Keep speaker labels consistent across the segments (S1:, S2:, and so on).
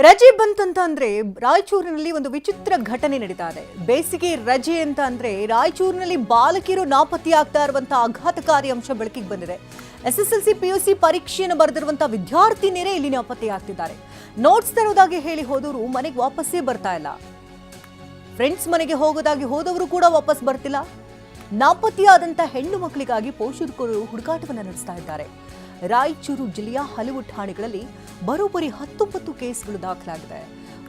S1: ರಜೆ ಬಂತಂತ ಅಂದ್ರೆ ರಾಯಚೂರಿನಲ್ಲಿ ಒಂದು ವಿಚಿತ್ರ ಘಟನೆ ನಡೀತಾ ಇದೆ. ಬೇಸಿಗೆ ರಜೆ ಅಂತ ಅಂದ್ರೆ ರಾಯಚೂರಿನಲ್ಲಿ ಬಾಲಕಿಯರು ನಾಪತ್ತೆಯಾಗ್ತಾ ಇರುವಂತಹ ಆಘಾತಕಾರಿ ಅಂಶ ಬೆಳಕಿಗೆ ಬಂದಿದೆ. SSLC PUC ಪರೀಕ್ಷೆಯನ್ನು ಬರೆದಿರುವಂತಹ ವಿದ್ಯಾರ್ಥಿನಿಯರೇ ಇಲ್ಲಿ ನಾಪತ್ತೆಯಾಗ್ತಿದ್ದಾರೆ. ನೋಟ್ಸ್ ತರೋದಾಗಿ ಹೇಳಿ ಹೋದವರು ಮನೆಗೆ ವಾಪಸ್ಸೇ ಬರ್ತಾ ಇಲ್ಲ. ಫ್ರೆಂಡ್ಸ್ ಮನೆಗೆ ಹೋಗೋದಾಗಿ ಹೋದವರು ಕೂಡ ವಾಪಸ್ ಬರ್ತಿಲ್ಲ. ನಾಪತ್ತೆಯಾದಂತಹ ಹೆಣ್ಣು ಮಕ್ಕಳಿಗಾಗಿ ಪೋಷಕರು ಹುಡುಕಾಟವನ್ನು ನಡೆಸ್ತಾ ಇದ್ದಾರೆ. ರಾಯಚೂರು ಜಿಲ್ಲೆಯ ಹಲವು ಠಾಣೆಗಳಲ್ಲಿ ಬರೋಬ್ಬರಿ 19 ಕೇಸ್ಗಳು ದಾಖಲಾಗಿದೆ.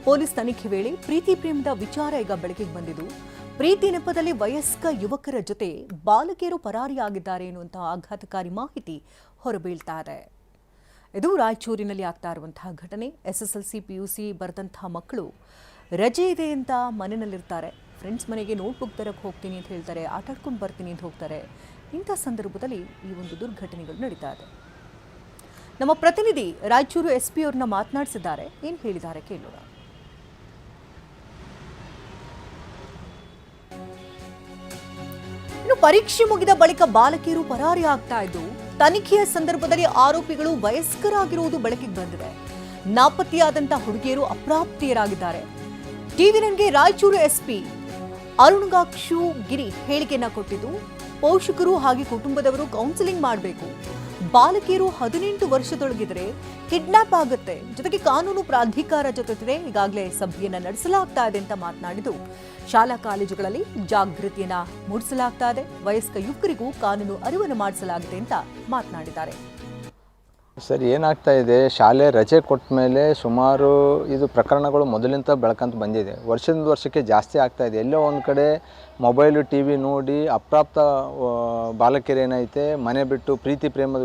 S1: ಪೊಲೀಸ್ ತನಿಖೆ ವೇಳೆ ಪ್ರೀತಿ ಪ್ರೇಮದ ವಿಚಾರ ಈಗ ಬೆಳಕಿಗೆ ಬಂದಿದ್ದು, ಪ್ರೀತಿ ನೆಪದಲ್ಲಿ ವಯಸ್ಕ ಯುವಕರ ಜೊತೆ ಬಾಲಕಿಯರು ಪರಾರಿಯಾಗಿದ್ದಾರೆ ಎನ್ನುವಂತಹ ಆಘಾತಕಾರಿ ಮಾಹಿತಿ ಹೊರಬೀಳ್ತಾ ಇದೆ. ಇದು ರಾಯಚೂರಿನಲ್ಲಿ ಆಗ್ತಾ ಇರುವಂತಹ ಘಟನೆ. SSLC PUC ಬರೆದಂತಹ ಮಕ್ಕಳು ರಜೆ ಇದೆ ಅಂತ ಮನೆಯಲ್ಲಿರ್ತಾರೆ. ಫ್ರೆಂಡ್ಸ್ ಮನೆಗೆ ನೋಟ್ಬುಕ್ ತರಕ್ಕೆ ಹೋಗ್ತೀನಿ ಅಂತ ಹೇಳ್ತಾರೆ, ಆಟ ಆಡ್ಕೊಂಡು ಬರ್ತೀನಿ ಅಂತ ಹೋಗ್ತಾರೆ. ಇಂಥ ಸಂದರ್ಭದಲ್ಲಿ ಈ ಒಂದು ದುರ್ಘಟನೆಗಳು ನಡೀತಾ ಇದೆ. ನಮ್ಮ ಪ್ರತಿನಿಧಿ ರಾಯಚೂರು SP ಅವ್ರನ್ನ ಮಾತನಾಡಿಸಿದ್ದಾರೆ. ಏನು ಹೇಳಿದ್ದಾರೆ ಕೇಳೋಣ. ಇನ್ನು ಪರೀಕ್ಷೆ ಮುಗಿದ ಬಳಿಕ ಬಾಲಕಿಯರು ಪರಾರಿ ಆಗ್ತಾ ಇದ್ದು, ತನಿಖೆಯ ಸಂದರ್ಭದಲ್ಲಿ ಆರೋಪಿಗಳು ವಯಸ್ಕರಾಗಿರುವುದು ಬೆಳಕಿಗೆ ಬಂದಿದೆ. ನಾಪತ್ತೆಯಾದಂತಹ ಹುಡುಗಿಯರು ಅಪ್ರಾಪ್ತಿಯರಾಗಿದ್ದಾರೆ. TV9ಗೆ ರಾಯಚೂರು SP ಅರುಣಗಾಕ್ಷು ಗಿರಿ ಹೇಳಿಕೆಯನ್ನ ಕೊಟ್ಟಿದ್ದು, ಪೋಷಕರು ಹಾಗೆ ಕುಟುಂಬದವರು ಕೌನ್ಸಿಲಿಂಗ್ ಮಾಡಬೇಕು. ಬಾಲಕಿಯರು 18 ವರ್ಷದೊಳಗಿದ್ರೆ ಕಿಡ್ನಾಪ್ ಆಗುತ್ತೆ. ಜೊತೆಗೆ ಕಾನೂನು ಪ್ರಾಧಿಕಾರ ಜೊತೆ ಈಗಾಗಲೇ ಸಭೆಯನ್ನ ನಡೆಸಲಾಗ್ತಾ ಇದೆ ಅಂತ ಮಾತನಾಡಿದ್ದು, ಶಾಲಾ ಕಾಲೇಜುಗಳಲ್ಲಿ ಜಾಗೃತಿಯನ್ನ ಮೂಡಿಸಲಾಗ್ತಾ ಇದೆ. ವಯಸ್ಕ ಯುವಕರಿಗೂ ಕಾನೂನು ಅರಿವನ್ನು ಮಾಡಿಸಲಾಗಿದೆ ಅಂತ ಮಾತನಾಡಿದ್ದಾರೆ.
S2: ಸರ್, ಏನಾಗ್ತಾ ಇದೆ, ಶಾಲೆ ರಜೆ ಕೊಟ್ಟ ಮೇಲೆ ಸುಮಾರು ಇದು ಪ್ರಕರಣಗಳು ಮೊದಲಿಂದ ಬೆಳಕಂತ ಬಂದಿದೆ. ವರ್ಷದಿಂದ ವರ್ಷಕ್ಕೆ ಜಾಸ್ತಿ ಆಗ್ತಾ ಇದೆ. ಎಲ್ಲೋ ಒಂದು ಕಡೆ ಮೊಬೈಲು TV ನೋಡಿ ಅಪ್ರಾಪ್ತ ಬಾಲಕಿಯರೇನೈತೆ ಮನೆ ಬಿಟ್ಟು ಪ್ರೀತಿ ಪ್ರೇಮದ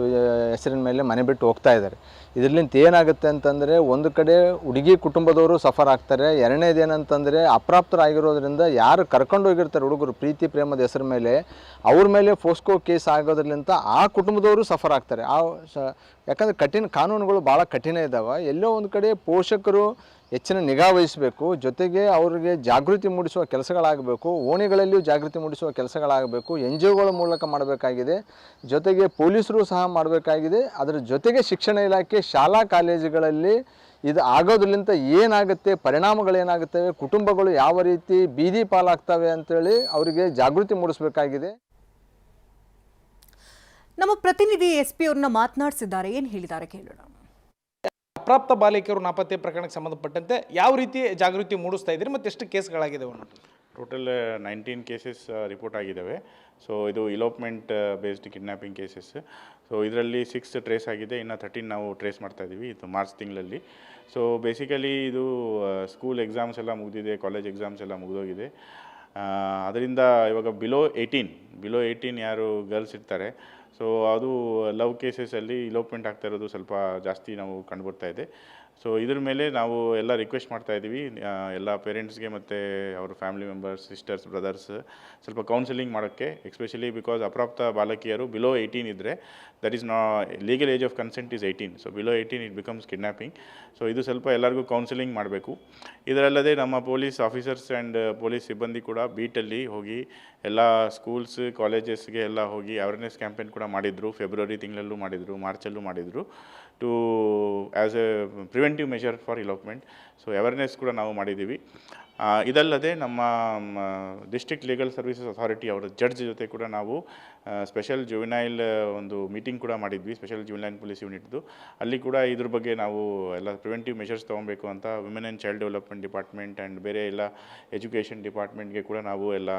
S2: ಹೆಸರಿನ ಮೇಲೆ ಮನೆ ಬಿಟ್ಟು ಹೋಗ್ತಾ ಇದ್ದಾರೆ. ಇದರಿಂದ ಏನಾಗುತ್ತೆ ಅಂತಂದರೆ, ಒಂದು ಕಡೆ ಹುಡುಗಿ ಕುಟುಂಬದವರು ಸಫರ್ ಆಗ್ತಾರೆ. ಎರಡನೇದೇನಂತಂದರೆ, ಅಪ್ರಾಪ್ತರಾಗಿರೋದ್ರಿಂದ ಯಾರು ಕರ್ಕೊಂಡು ಹೋಗಿರ್ತಾರೆ ಹುಡುಗರು ಪ್ರೀತಿ ಪ್ರೇಮದ ಹೆಸರು ಮೇಲೆ, ಅವ್ರ ಮೇಲೆ ಫೋಸ್ಕೋ ಕೇಸ್ ಆಗೋದ್ರಿಂದ ಆ ಕುಟುಂಬದವರು ಸಫರ್ ಆಗ್ತಾರೆ. ಯಾಕಂದರೆ ಕಾನೂನುಗಳು ಭಾಳ ಕಠಿಣ ಇದ್ದಾವೆ. ಎಲ್ಲೋ ಒಂದು ಕಡೆ ಪೋಷಕರು ಹೆಚ್ಚಿನ ನಿಗಾ ವಹಿಸಬೇಕು. ಜೊತೆಗೆ ಅವರಿಗೆ ಜಾಗೃತಿ ಮೂಡಿಸುವ ಕೆಲಸಗಳಾಗಬೇಕು. ಓಣಿಗಳಲ್ಲಿಯೂ ಜಾಗೃತಿ ಮೂಡಿಸುವ ಕೆಲಸಗಳಾಗಬೇಕು. NGOಗಳ ಮೂಲಕ ಮಾಡಬೇಕಾಗಿದೆ. ಜೊತೆಗೆ ಪೊಲೀಸರು ಸಹ ಮಾಡಬೇಕಾಗಿದೆ. ಅದರ ಜೊತೆಗೆ ಶಿಕ್ಷಣ ಇಲಾಖೆ ಶಾಲಾ ಕಾಲೇಜುಗಳಲ್ಲಿ ಇದು ಆಗೋದ್ರಿಂದ ಏನಾಗುತ್ತೆ, ಪರಿಣಾಮಗಳೇನಾಗುತ್ತವೆ, ಕುಟುಂಬಗಳು ಯಾವ ರೀತಿ ಬೀದಿ ಪಾಲಾಗ್ತವೆ ಅಂತೇಳಿ ಅವರಿಗೆ ಜಾಗೃತಿ ಮೂಡಿಸಬೇಕಾಗಿದೆ.
S1: ನಮ್ಮ ಪ್ರತಿನಿಧಿ SP ಅವ್ರನ್ನ ಮಾತನಾಡಿಸಿದ್ದಾರೆ. ಏನು ಹೇಳಿದ್ದಾರೆ ಕೇಳೋಣ.
S3: ಅಪ್ರಾಪ್ತ ಬಾಲಕಿಯರು ನಾಪತ್ತೆ ಪ್ರಕರಣಕ್ಕೆ ಸಂಬಂಧಪಟ್ಟಂತೆ ಯಾವ ರೀತಿ ಜಾಗೃತಿ ಮೂಡಿಸ್ತಾ ಇದ್ದೀರಿ ಮತ್ತು ಎಷ್ಟು ಕೇಸ್ಗಳಾಗಿದ್ದಾವೆ?
S4: ಟೋಟಲ್ 19 ಕೇಸಸ್ ರಿಪೋರ್ಟ್ ಆಗಿದ್ದಾವೆ. ಸೊ ಇದು ಇಲೋಪ್ಮೆಂಟ್ ಬೇಸ್ಡ್ ಕಿಡ್ನ್ಯಾಪಿಂಗ್ ಕೇಸಸ್. ಸೊ ಇದರಲ್ಲಿ 6 ಟ್ರೇಸ್ ಆಗಿದೆ, ಇನ್ನು 13 ನಾವು ಟ್ರೇಸ್ ಮಾಡ್ತಾ ಇದ್ದೀವಿ. ಇದು ಮಾರ್ಚ್ ತಿಂಗಳಲ್ಲಿ. ಸೊ ಬೇಸಿಕಲಿ ಇದು ಸ್ಕೂಲ್ ಎಕ್ಸಾಮ್ಸ್ ಎಲ್ಲ ಮುಗಿದಿದೆ, ಕಾಲೇಜ್ ಎಕ್ಸಾಮ್ಸ್ ಎಲ್ಲ ಮುಗಿದೋಗಿದೆ. ಅದರಿಂದ ಇವಾಗ ಬಿಲೋ 18 ಯಾರು ಗರ್ಲ್ಸ್ ಇರ್ತಾರೆ, ಸೊ ಅದು ಲವ್ ಕೇಸಸಲ್ಲಿ ಇಲೋಪ್ಮೆಂಟ್ ಆಗ್ತಾ ಇರೋದು ಸ್ವಲ್ಪ ಜಾಸ್ತಿ ನಾವು ಕಂಡುಬರ್ತಾ ಇದೆ. ಸೊ ಇದ್ರ ಮೇಲೆ ನಾವು ಎಲ್ಲ ರಿಕ್ವೆಸ್ಟ್ ಮಾಡ್ತಾ ಇದ್ದೀವಿ ಎಲ್ಲ ಪೇರೆಂಟ್ಸ್ಗೆ ಮತ್ತು ಅವ್ರ ಫ್ಯಾಮಿಲಿ ಮೆಂಬರ್ಸ್, ಸಿಸ್ಟರ್ಸ್, ಬ್ರದರ್ಸ್ ಸ್ವಲ್ಪ ಕೌನ್ಸಿಲಿಂಗ್ ಮಾಡೋಕ್ಕೆ. ಎಸ್ಪೆಷಲಿ ಬಿಕಾಸ್ ಅಪ್ರಾಪ್ತ ಬಾಲಕಿಯರು ಬಿಲೋ 18 ಇದ್ದರೆ, that is legal age of consent is 18. So below 18 it becomes kidnapping. So ಇದು ಸ್ವಲ್ಪ ಎಲ್ಲರಿಗೂ ಕೌನ್ಸಿಲಿಂಗ್ ಮಾಡಬೇಕು. ಇದರಲ್ಲದೆ ನಮ್ಮ ಪೊಲೀಸ್ ಆಫೀಸರ್ಸ್ ಆ್ಯಂಡ್ ಪೊಲೀಸ್ ಸಿಬ್ಬಂದಿ ಕೂಡ ಬೀಟಲ್ಲಿ ಹೋಗಿ ಎಲ್ಲ ಸ್ಕೂಲ್ಸ್, ಕಾಲೇಜಸ್ಗೆ ಎಲ್ಲ ಹೋಗಿ ಅವೇರ್ನೆಸ್ ಕ್ಯಾಂಪೇನ್ ಕೂಡ ಮಾಡಿದರು. ಫೆಬ್ರವರಿ ತಿಂಗಳಲ್ಲೂ ಮಾಡಿದರು, ಮಾರ್ಚಲ್ಲೂ ಮಾಡಿದರು, to as a preventive measure for elopement. So awareness ಕೂಡ ನಾವು ಮಾಡಿದ್ದೀವಿ. ಇದಲ್ಲದೆ ನಮ್ಮ ಡಿಸ್ಟ್ರಿಕ್ಟ್ ಲೀಗಲ್ ಸರ್ವಿಸಸ್ ಅಥಾರಿಟಿ ಅವರ ಜಡ್ಜ್ ಜೊತೆ ಕೂಡ ನಾವು ಸ್ಪೆಷಲ್ ಜುವೆನೈಲ್ ಒಂದು ಮೀಟಿಂಗ್ ಕೂಡ ಮಾಡಿದ್ವಿ, ಸ್ಪೆಷಲ್ ಜುವೆನೈಲ್ ಪೊಲೀಸ್ ಯೂನಿಟ್ದು. ಅಲ್ಲಿ ಕೂಡ ಇದ್ರ ಬಗ್ಗೆ ನಾವು ಎಲ್ಲ ಪ್ರಿವೆಂಟಿವ್ ಮೆಷರ್ಸ್ ತೊಗೊಬೇಕು ಅಂತ women and child development department and ಬೇರೆ ಎಲ್ಲ ಎಜುಕೇಷನ್ ಡಿಪಾರ್ಟ್ಮೆಂಟ್ಗೆ ಕೂಡ ನಾವು ಎಲ್ಲ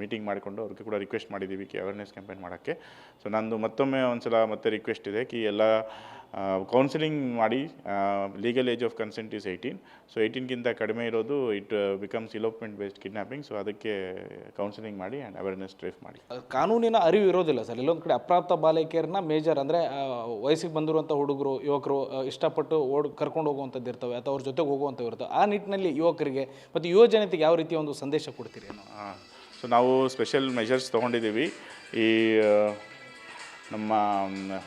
S4: ಮೀಟಿಂಗ್ ಮಾಡಿಕೊಂಡು ಅವ್ರಿಗೆ ಕೂಡ ರಿಕ್ವೆಸ್ಟ್ ಮಾಡಿದ್ದೀವಿ ಅವೇರ್ನೆಸ್ ಕ್ಯಾಂಪೇನ್ ಮಾಡೋಕ್ಕೆ. ಸೊ ನಂದು ಮತ್ತೊಮ್ಮೆ ಒಂದ್ಸಲ ಮತ್ತೆ ರಿಕ್ವೆಸ್ಟ್ ಇದೆ ಎಲ್ಲ ಕೌನ್ಸಿಲಿಂಗ್ ಮಾಡಿ. Legal age of consent is 18. So 18ಗಿಂತ ಕಡಿಮೆ ಇರೋದು it becomes elopement based kidnapping. So ಅದಕ್ಕೆ ಕೌನ್ಸಿಲಿಂಗ್ ಮಾಡಿ ಆ್ಯಂಡ್ ಅವೇರ್ನೆಸ್ ಡ್ರೈವ್ ಮಾಡಿ.
S3: ಕಾನೂನಿನ ಅರಿವು ಇರೋದಿಲ್ಲ ಸರ್. ಇಲ್ಲೊಂದು ಕಡೆ ಅಪ್ರಾಪ್ತ ಬಾಲಕಿಯರನ್ನ ಮೇಜರ್ ಅಂದರೆ ವಯಸ್ಸಿಗೆ ಬಂದಿರುವಂಥ ಹುಡುಗರು, ಯುವಕರು ಇಷ್ಟಪಟ್ಟು ಕರ್ಕೊಂಡು ಹೋಗುವಂಥದ್ದು ಇರ್ತವೆ ಅಥವಾ ಅವ್ರ ಜೊತೆಗೆ ಹೋಗುವಂಥವು ಇರ್ತವೆ. ಆ ನಿಟ್ಟಿನಲ್ಲಿ ಯುವಕರಿಗೆ ಮತ್ತು ಯುವ ಜನತೆಗೆ ಯಾವ ರೀತಿಯ ಒಂದು ಸಂದೇಶ ಕೊಡ್ತೀರಿ?
S4: ಸೊ ನಾವು ಸ್ಪೆಷಲ್ ಮೆಷರ್ಸ್ ತೊಗೊಂಡಿದ್ದೀವಿ. ಈ ನಮ್ಮ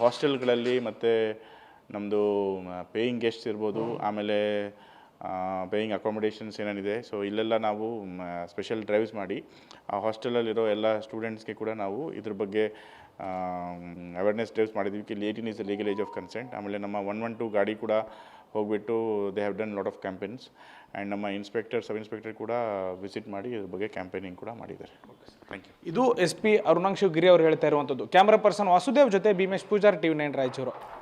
S4: ಹಾಸ್ಟೆಲ್ಗಳಲ್ಲಿ ಮತ್ತು ನಮ್ಮದು ಪೇಯಿಂಗ್ ಗೆಸ್ಟ್ಸ್ ಇರ್ಬೋದು, ಆಮೇಲೆ ಪೇಯಿಂಗ್ ಅಕಾಮಿಡೇಷನ್ಸ್ ಏನೇನಿದೆ, ಸೊ ಇಲ್ಲೆಲ್ಲ ನಾವು ಸ್ಪೆಷಲ್ ಡ್ರೈವ್ಸ್ ಮಾಡಿ ಆ ಹಾಸ್ಟೆಲಲ್ಲಿರೋ ಎಲ್ಲ ಸ್ಟೂಡೆಂಟ್ಸ್ಗೆ ಕೂಡ ನಾವು ಇದ್ರ ಬಗ್ಗೆ ಅವೇರ್ನೆಸ್ ಡ್ರೈವ್ಸ್ ಮಾಡಿದ್ವಿ. 18 is the legal age of consent. ಆಮೇಲೆ ನಮ್ಮ 112 ಗಾಡಿ ಕೂಡ ಹೋಗ್ಬಿಟ್ಟು they have done lot of campaigns and ನಮ್ಮ ಇನ್ಸ್ಪೆಕ್ಟರ್ ಸಬ್ ಇನ್ಸ್ಪೆಕ್ಟರ್ ಕೂಡ ವಿಸಿಟ್ ಮಾಡಿ ಇದ್ರ ಬಗ್ಗೆ ಕ್ಯಾಂಪೇನಿಂಗ್ ಕೂಡ ಮಾಡಿದ್ದಾರೆ. Thank you.
S3: ಇದು SP ಅರುಣಾಂಶು ಗಿರಿ ಅವರು ಹೇಳ್ತಾ ಇರುವಂಥದ್ದು. ಕ್ಯಾಮ್ರಾ ಪರ್ಸನ್ ವಾಸುದೇವ್ ಜೊತೆ ಭೀಮೇಶ್ ಪೂಜಾರ್, TV9 ರಾಯಚೂರು.